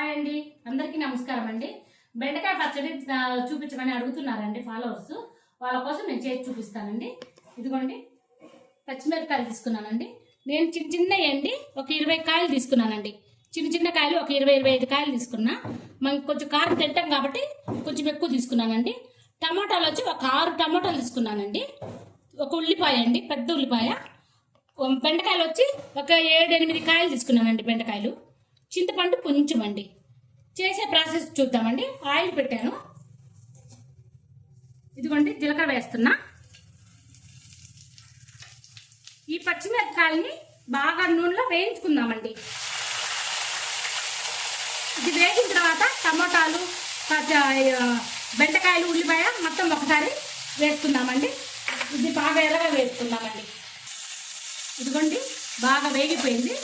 Hi అండి, అందరికీ నమస్కారం అండి. బెండకాయ పచ్చడి చూపించమని అడుగుతున్నారండి ఫాలోవర్స్. వాళ్ళ కోసం నేను చేసి చూపిస్తానండి. ఇదిగోండి, పచ్చిమిరపకాయలు తీసుకున్నానండి. నేను చిన్నవి ఒక 20 కాయలు తీసుకున్నానండి. చిన్న కాయలు ఒక 20-25 కాయలు తీసుకున్నా. మనం కొంచెం కారం తింటాం కాబట్టి కొంచెం ఎక్కువ తీసుకున్నానండి. టమాటాలు వచ్చి ఒక 6 టమాటాలు తీసుకున్నానండి. ఒక ఉల్లిపాయ అండి, పెద్ద ఉల్లిపాయ. బెండకాయలు వచ్చి ఒక 7-8 కాయలు తీసుకున్నానండి. బెండకాయలు, చింతపండు కొంచెం అండి. చేసే ప్రాసెస్ చూద్దామండి. ఆయిల్ పెట్టాను. ఇదిగోండి, జీలకర్ర వేస్తున్నా. ఈ పచ్చిమిరపకాయల్ని బాగా నూనెలో వేయించుకుందామండి. ఇది వేగిన తర్వాత టమాటాలు, బెండకాయలు, ఉల్లిపాయ మొత్తం ఒకసారి వేసుకుందామండి. ఇది బాగా ఎర్రగా వేసుకుందామండి. ఇదిగోండి, బాగా వేగిపోయింది.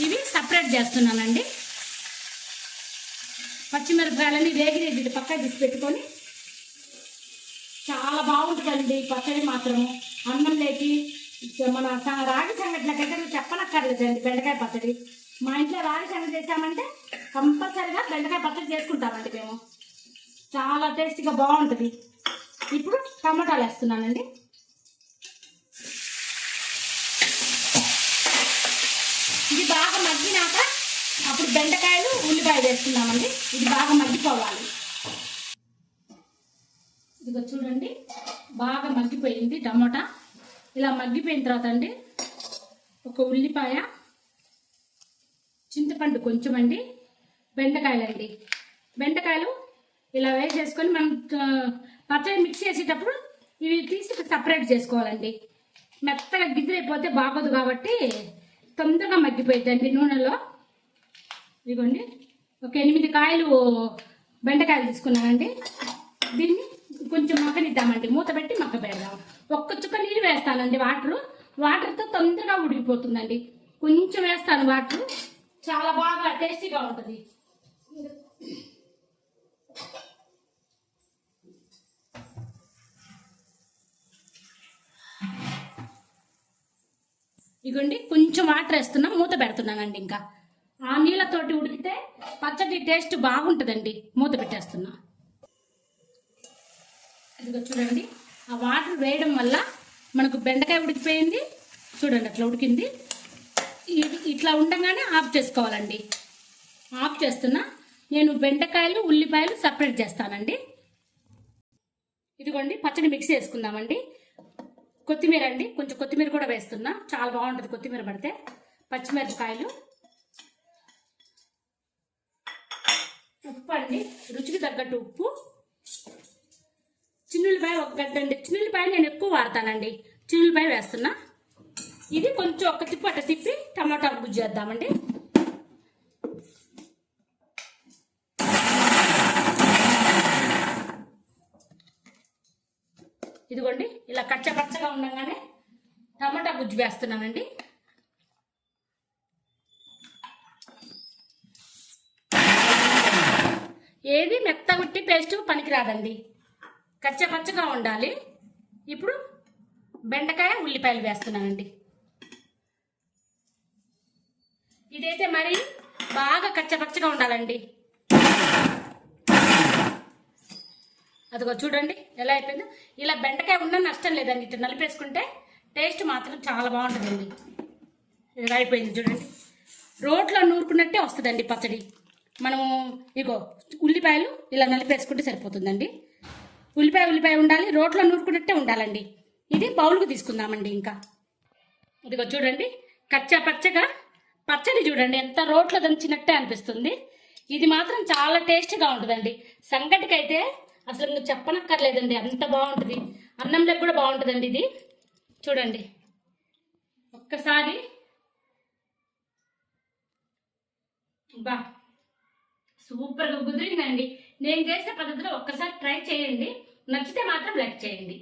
ఇవి సపరేట్ చేస్తున్నానండి. పచ్చిమిరపకాయలని వేగిన పక్క తీసి పెట్టుకొని, చాలా బాగుంటుందండి పచ్చడి మాత్రము. అన్నం లేకి మన రాగి సంగటిలకైతే చెప్పనక్కర్లేదండి బెండకాయ పచ్చడి. మా ఇంట్లో రాగి సంగటి చేసామంటే కంపల్సరిగా బెండకాయ పచ్చడి చేసుకుంటామండి మేము. చాలా టేస్టీగా బాగుంటుంది. ఇప్పుడు టమాటాలు వేస్తున్నానండి. ఇది బాగా మగ్గినాక అప్పుడు బెండకాయలు, ఉల్లిపాయ వేస్తున్నామండి. ఇది బాగా మగ్గిపోవాలి. ఇదిగో చూడండి, బాగా మగ్గిపోయింది టమాటా. ఇలా మగ్గిపోయిన తర్వాత అండి ఒక ఉల్లిపాయ, చింతపండు కొంచెం అండి, బెండకాయలు అండి. బెండకాయలు ఇలా వేసేసుకొని మనం పచ్చడి మిక్స్ చేసేటప్పుడు ఇవి తీసి సపరేట్ చేసుకోవాలండి. మెత్తగా గిద్దరైపోతే బాగోదు కాబట్టి తొందరగా మగ్గిపోయిందండి నూనెలో. ఇదిగోండి, ఒక 8 కాయలు బెండకాయలు తీసుకున్నానండి. దీన్ని కొంచెం మగ్గనిద్దామండి. మూత పెట్టి మగ్గ పెడదాం. ఒక్క చుక్క నీళ్ళు వేస్తానండి. వాటర్తో తొందరగా ఉడికిపోతుందండి. కొంచెం వేస్తాను వాటర్, చాలా బాగా టేస్టీగా ఉంటుంది. ఇదిగోండి, కొంచెం వాటర్ వేస్తున్నా, మూత పెడుతున్నానండి. ఇంకా ఆ నీళ్ళతోటి ఉడికితే పచ్చడి టేస్ట్ బాగుంటుందండి. మూత పెట్టేస్తున్నా. ఇదిగో చూడండి, ఆ వాటర్ వేయడం వల్ల మనకు బెండకాయ ఉడికిపోయింది. చూడండి, అట్లా ఉడికింది. ఇట్లా ఉండగానే ఆఫ్ చేసుకోవాలండి. ఆఫ్ చేస్తున్నా. నేను బెండకాయలు, ఉల్లిపాయలు సపరేట్ చేస్తానండి. ఇదిగోండి, పచ్చడి మిక్స్ చేసుకుందామండి. కొత్తిమీర అండి, కొంచెం కొత్తిమీర కూడా వేస్తున్నా. చాలా బాగుంటుంది కొత్తిమీర పడితే. పచ్చిమిరపకాయలు, ఉప్పు అండి, రుచికి తగ్గట్టు ఉప్పు. చిన్నుల్లిపాయ ఒక గడ్డ అండి. చిన్నుల్లిపాయ నేను ఎక్కువ వాడతానండి. చిన్నుల్లిపాయ వేస్తున్నా. ఇది కొంచెం ఒక తిప్పు అట్ట తిప్పి టమాటా గుజ్జు చేద్దామండి. ఇదిగోండి, ఇలా కచ్చపచ్చగా ఉండగానే టమాటా గుజ్జు వేస్తున్నానండి. ఏది మెత్తగుట్టి పేస్ట్ పనికిరాదండి, కచ్చపచ్చగా ఉండాలి. ఇప్పుడు బెండకాయ, ఉల్లిపాయలు వేస్తున్నానండి. ఇదైతే మరి బాగా కచ్చపచ్చగా ఉండాలండి. అదిగో చూడండి ఎలా అయిపోయిందో. ఇలా బెండకాయ ఉన్న నష్టం లేదండి. ఇట్లా నలిపేసుకుంటే టేస్ట్ మాత్రం చాలా బాగుంటుందండి. ఇలా అయిపోయింది చూడండి. రోట్లో నూరుకున్నట్టే వస్తుందండి పచ్చడి. మనము ఇగో ఉల్లిపాయలు ఇలా నలిపేసుకుంటే సరిపోతుందండి. ఉల్లిపాయ ఉండాలి, రోట్లో నూరుకున్నట్టే ఉండాలండి. ఇది బౌల్కు తీసుకుందామండి. ఇంకా ఇదిగో చూడండి, కచ్చా పచ్చగా పచ్చడి చూడండి ఎంత రోట్లో దంచినట్టే అనిపిస్తుంది. ఇది మాత్రం చాలా టేస్టీగా ఉంటుందండి. సంగటికైతే అసలు నువ్వు చెప్పనక్కర్లేదండి, అంత బాగుంటుంది. అన్నంలోకి కూడా బాగుంటుందండి. ఇది చూడండి, ఒక్కసారి బా సూపర్గా కుదిరిందండి. నేను చేసిన పద్ధతిలో ఒక్కసారి ట్రై చేయండి. నచ్చితే మాత్రం లైక్ చేయండి.